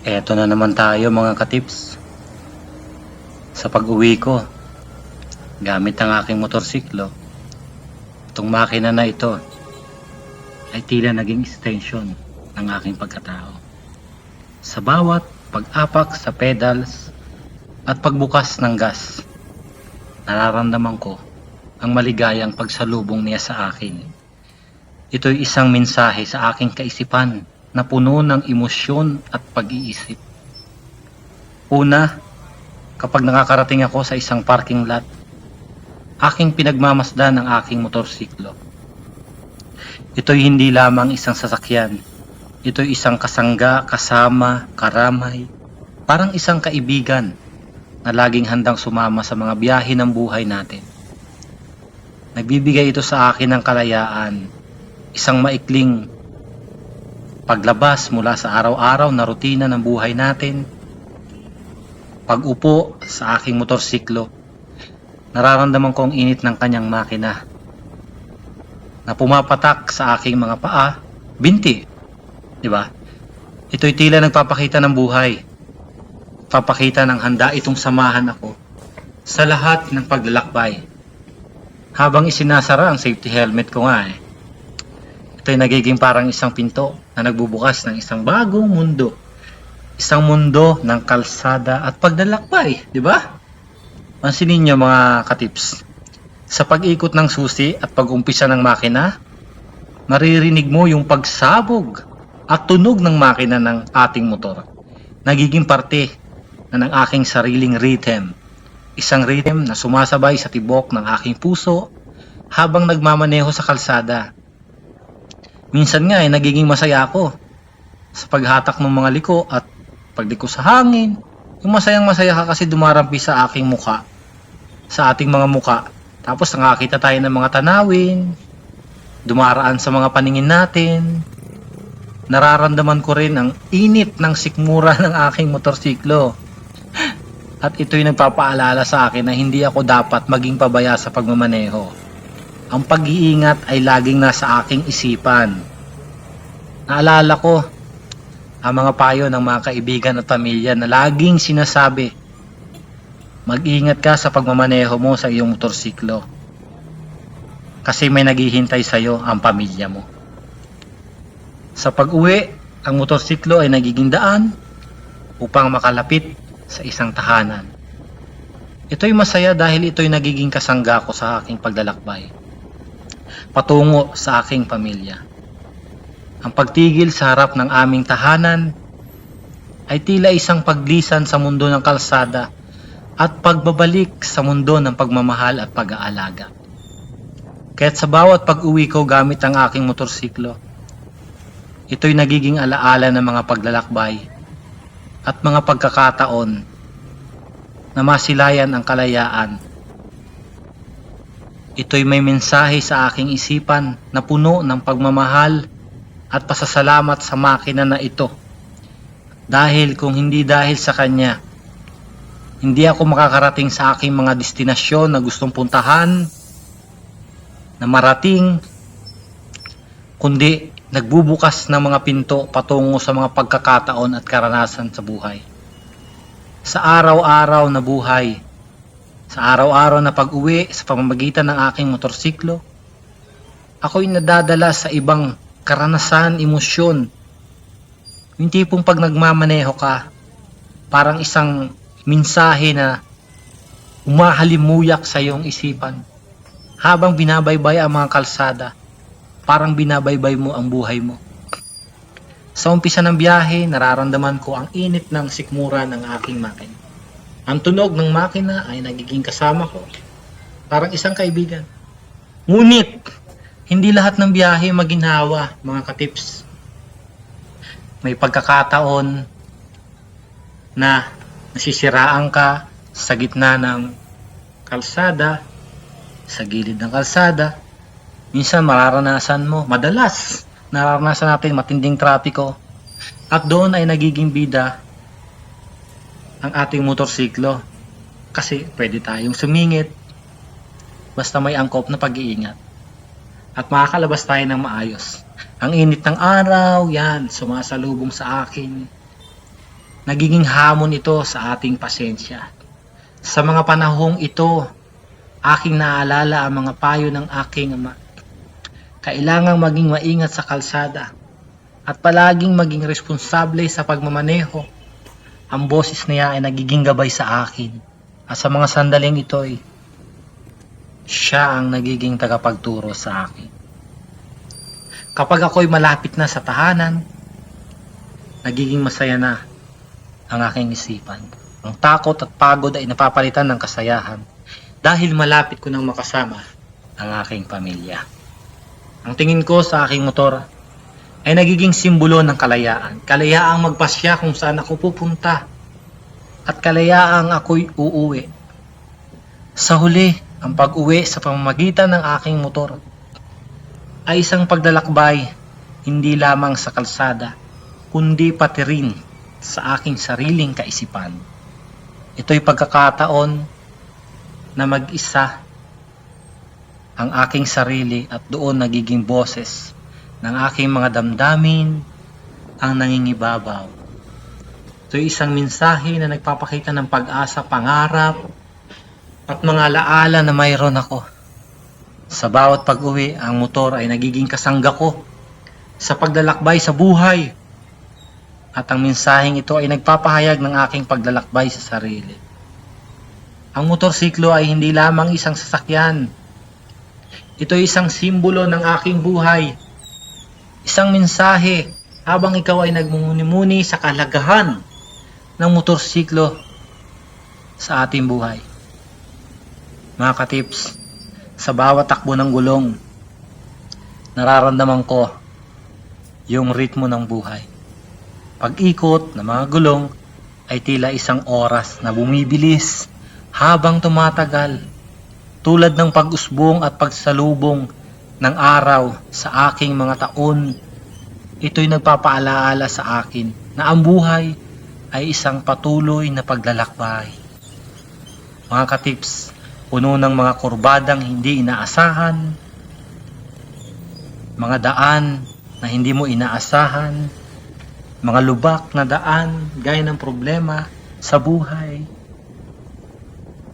Eto na naman tayo mga katips. Sa pag-uwi ko, gamit ang aking motorsiklo, itong makina na ito ay tila naging extension ng aking pagkatao. Sa bawat pag-apak sa pedals at pagbukas ng gas, nararamdaman ko ang maligayang pagsalubong niya sa akin. Ito'y isang mensahe sa aking kaisipan na puno ng emosyon at pag-iisip. Una, kapag nakakarating ako sa isang parking lot, aking pinagmamasdan ang aking motorsiklo. Ito'y hindi lamang isang sasakyan. Ito'y isang kasangga, kasama, karamay, parang isang kaibigan na laging handang sumama sa mga biyahe ng buhay natin. Nagbibigay ito sa akin ng kalayaan, isang maikling paglabas mula sa araw-araw na rutina ng buhay natin. Pag-upo sa aking motorsiklo, nararamdaman ko ang init ng kanyang makina na pumapatak sa aking mga paa, binti. Diba? Ito'y tila nagpapakita ng buhay. Papakita ng handa itong samahan ako sa lahat ng paglalakbay. Habang isinasara ang safety helmet ko nga ito'y nagiging parang isang pinto na nagbubukas ng isang bagong mundo. Isang mundo ng kalsada at paglalakbay, di ba? Pansinin niyo mga katips. Sa pag-ikot ng susi at pag-umpisa ng makina, maririnig mo yung pagsabog at tunog ng makina ng ating motor. Nagiging parte na ng aking sariling rhythm. Isang rhythm na sumasabay sa tibok ng aking puso habang nagmamaneho sa kalsada. Minsan nga nagiging masaya ako sa paghatak ng mga liko at pagliko sa hangin. Yung masayang masaya ka kasi dumarampi sa aking muka, sa ating mga muka. Tapos nakakita tayo ng mga tanawin, dumaraan sa mga paningin natin. Nararamdaman ko rin ang init ng sikmura ng aking motorsiklo. At ito'y nagpapaalala sa akin na hindi ako dapat maging pabaya sa pagmamaneho. Ang pag-iingat ay laging nasa aking isipan. Naalala ko ang mga payo ng mga kaibigan at pamilya na laging sinasabi, mag-ingat ka sa pagmamaneho mo sa iyong motorsiklo. Kasi may naghihintay sa iyo ang pamilya mo. Sa pag-uwi, ang motorsiklo ay nagiging daan upang makalapit sa isang tahanan. Ito'y masaya dahil ito'y nagiging kasangga ko sa aking paglalakbay patungo sa aking pamilya. Ang pagtigil sa harap ng aming tahanan ay tila isang paglisan sa mundo ng kalsada at pagbabalik sa mundo ng pagmamahal at pag-aalaga. Kaya't sa bawat pag-uwi ko gamit ang aking motorsiklo, ito'y nagiging alaala ng mga paglalakbay at mga pagkakataon na masilayan ang kalayaan. Ito'y may mensahe sa aking isipan na puno ng pagmamahal at pasasalamat sa makina na ito. Dahil kung hindi dahil sa kanya, hindi ako makakarating sa aking mga destinasyon na gustong puntahan, na marating, kundi nagbubukas ng mga pinto patungo sa mga pagkakataon at karanasan sa buhay. Sa araw-araw na buhay, sa araw-araw na pag-uwi sa pamamagitan ng aking motorsiklo, ako'y nadadala sa ibang karanasan, emosyon. Yung tipong pag nagmamaneho ka, parang isang mensahe na umahalimuyak sa iyong isipan. Habang binabaybay ang mga kalsada, parang binabaybay mo ang buhay mo. Sa umpisa ng biyahe, nararamdaman ko ang init ng sikmura ng aking makina. Ang tunog ng makina ay nagiging kasama ko, parang isang kaibigan. Ngunit, hindi lahat ng biyahe maginhawa, mga katips. May pagkakataon na nasisiraan ka sa gitna ng kalsada, sa gilid ng kalsada. Minsan mararanasan mo, madalas nararanasan natin matinding trapiko. At doon ay nagiging bida ang ating motorsiklo. Kasi pwede tayong sumingit basta may angkop na pag-iingat. At makakalabas tayo ng maayos. Ang init ng araw, yan, sumasalubong sa akin. nagiging hamon ito sa ating pasensya. Sa mga panahong ito, aking naalala ang mga payo ng aking ama. Kailangang maging maingat sa kalsada at palaging maging responsable sa pagmamaneho. Ang boses niya ay nagiging gabay sa akin. At sa mga sandaling ito ay siya ang nagiging tagapagturo sa akin. Kapag ako'y malapit na sa tahanan, nagiging masaya na ang aking isipan. Ang takot at pagod ay napapalitan ng kasayahan dahil malapit ko nang makasama ang aking pamilya. Ang tingin ko sa aking motor ay nagiging simbolo ng kalayaan. Kalayaang magpasya kung saan ako pupunta at kalayaang ako'y uuwi. Sa huli, ang pag-uwi sa pamamagitan ng aking motor ay isang paglalakbay hindi lamang sa kalsada kundi pati rin sa aking sariling kaisipan. Ito'y pagkakataon na mag-isa ang aking sarili at doon nagiging boses ng aking mga damdamin ang nangingibabaw. Ito'y isang mensahe na nagpapakita ng pag-asa, pangarap at mga alaala na mayroon ako. Sa bawat pag-uwi, ang motor ay nagiging kasangga ko sa paglalakbay sa buhay. At ang mensaheng ito ay nagpapahayag ng aking paglalakbay sa sarili. Ang motorsiklo ay hindi lamang isang sasakyan. Ito ay isang simbolo ng aking buhay. Isang mensahe habang ikaw ay nagmumuni-muni sa kahalagahan ng motorsiklo sa ating buhay. Mga katips, sa bawat takbo ng gulong, nararamdaman ko yung ritmo ng buhay. Pag-ikot ng mga gulong ay tila isang oras na bumibilis habang tumatagal, tulad ng pag-usbong at pagsalubong ng araw sa aking mga taon. Ito'y nagpapaalaala sa akin na ang buhay ay isang patuloy na paglalakbay. Mga katips, puno ng mga kurbadang hindi inaasahan, mga daan na hindi mo inaasahan, mga lubak na daan gaya ng problema sa buhay.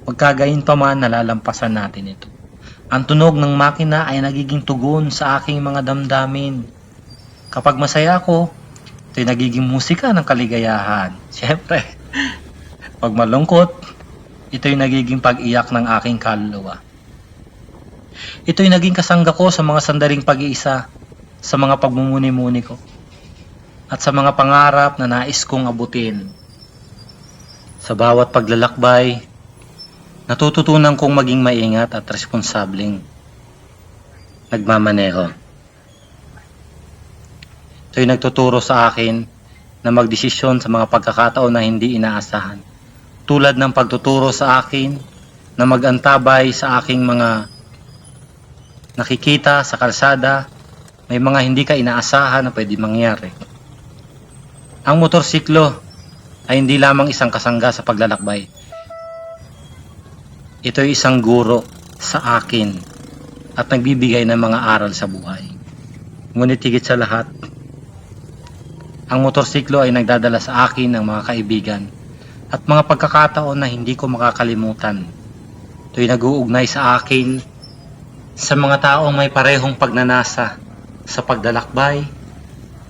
Pagkagayon pa man, nalalampasan natin ito. Ang tunog ng makina ay nagiging tugon sa aking mga damdamin. Kapag masaya ako, ito'y nagiging musika ng kaligayahan. Siyempre, pag malungkot, ito'y nagiging pag-iyak ng aking kaluluwa. Ito'y naging kasangga ko sa mga sandaling pag-iisa, sa mga pagmumuni-muni ko, at sa mga pangarap na nais kong abutin. Sa bawat paglalakbay, natututunan kong maging maingat at responsableng nagmamaneho. Ito'y nagtuturo sa akin na magdesisyon sa mga pagkakataon na hindi inaasahan. Tulad ng pagtuturo sa akin na mag-antabay sa aking mga nakikita sa kalsada, may mga hindi ka inaasahan na pwede mangyari. Ang motorsiklo ay hindi lamang isang kasangga sa paglalakbay. Ito'y isang guro sa akin at nagbibigay ng mga aral sa buhay. Ngunit higit sa lahat, ang motorsiklo ay nagdadala sa akin ng mga kaibigan at mga pagkakataon na hindi ko makakalimutan. Ito'y nag-uugnay sa akin sa mga taong may parehong pagnanasa sa paglalakbay,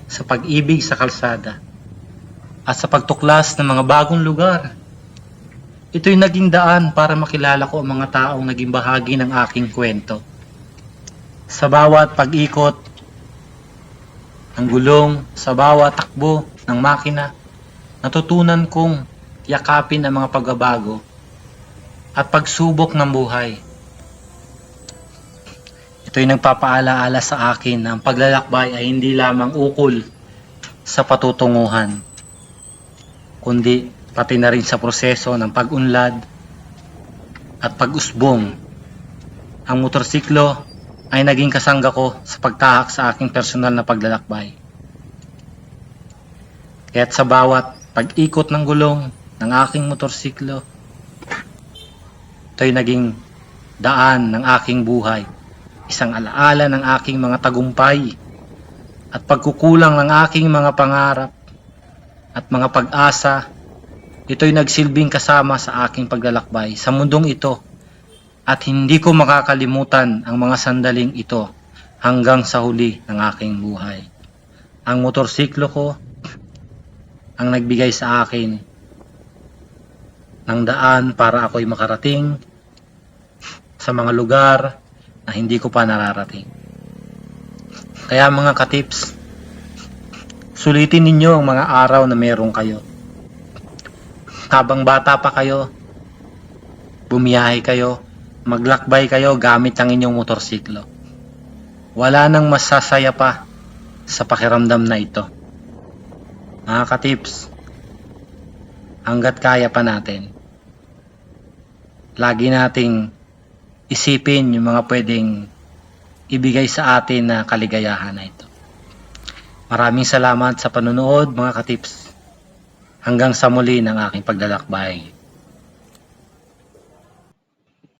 sa pag-ibig sa kalsada, at sa pagtuklas ng mga bagong lugar. Ito'y naging daan para makilala ko ang mga taong naging bahagi ng aking kwento. Sa bawat pag-ikot ng gulong, sa bawat takbo ng makina, natutunan kong yakapin ang mga pagbabago at pagsubok ng buhay. Ito'y nagpapaalaala sa akin na ang paglalakbay ay hindi lamang ukol sa patutunguhan, kundi pati na rin sa proseso ng pag-unlad at pag-usbong. Ang motorsiklo ay naging kasangga ko sa pagtahak sa aking personal na paglalakbay. Kaya't sa bawat pag-ikot ng gulong ng aking motorsiklo, ito'y naging daan ng aking buhay, isang alaala ng aking mga tagumpay at pagkukulang ng aking mga pangarap. at mga pag-asa, ito'y nagsilbing kasama sa aking paglalakbay sa mundong ito at hindi ko makakalimutan ang mga sandaling ito hanggang sa huli ng aking buhay. Ang motorsiklo ko ang nagbigay sa akin ng daan para ako'y makarating sa mga lugar na hindi ko pa nararating. Kaya mga katips, sulitin ninyo ang mga araw na meron kayo. Habang bata pa kayo, bumiyahe kayo, maglakbay kayo gamit ang inyong motorsiklo. Wala nang masasaya pa sa pakiramdam na ito. Mga katips, hanggat kaya pa natin, lagi nating isipin yung mga pwedeng ibigay sa atin na kaligayahan na ito. Maraming salamat sa panonood mga katips. Hanggang sa muli ng aking paglalakbay.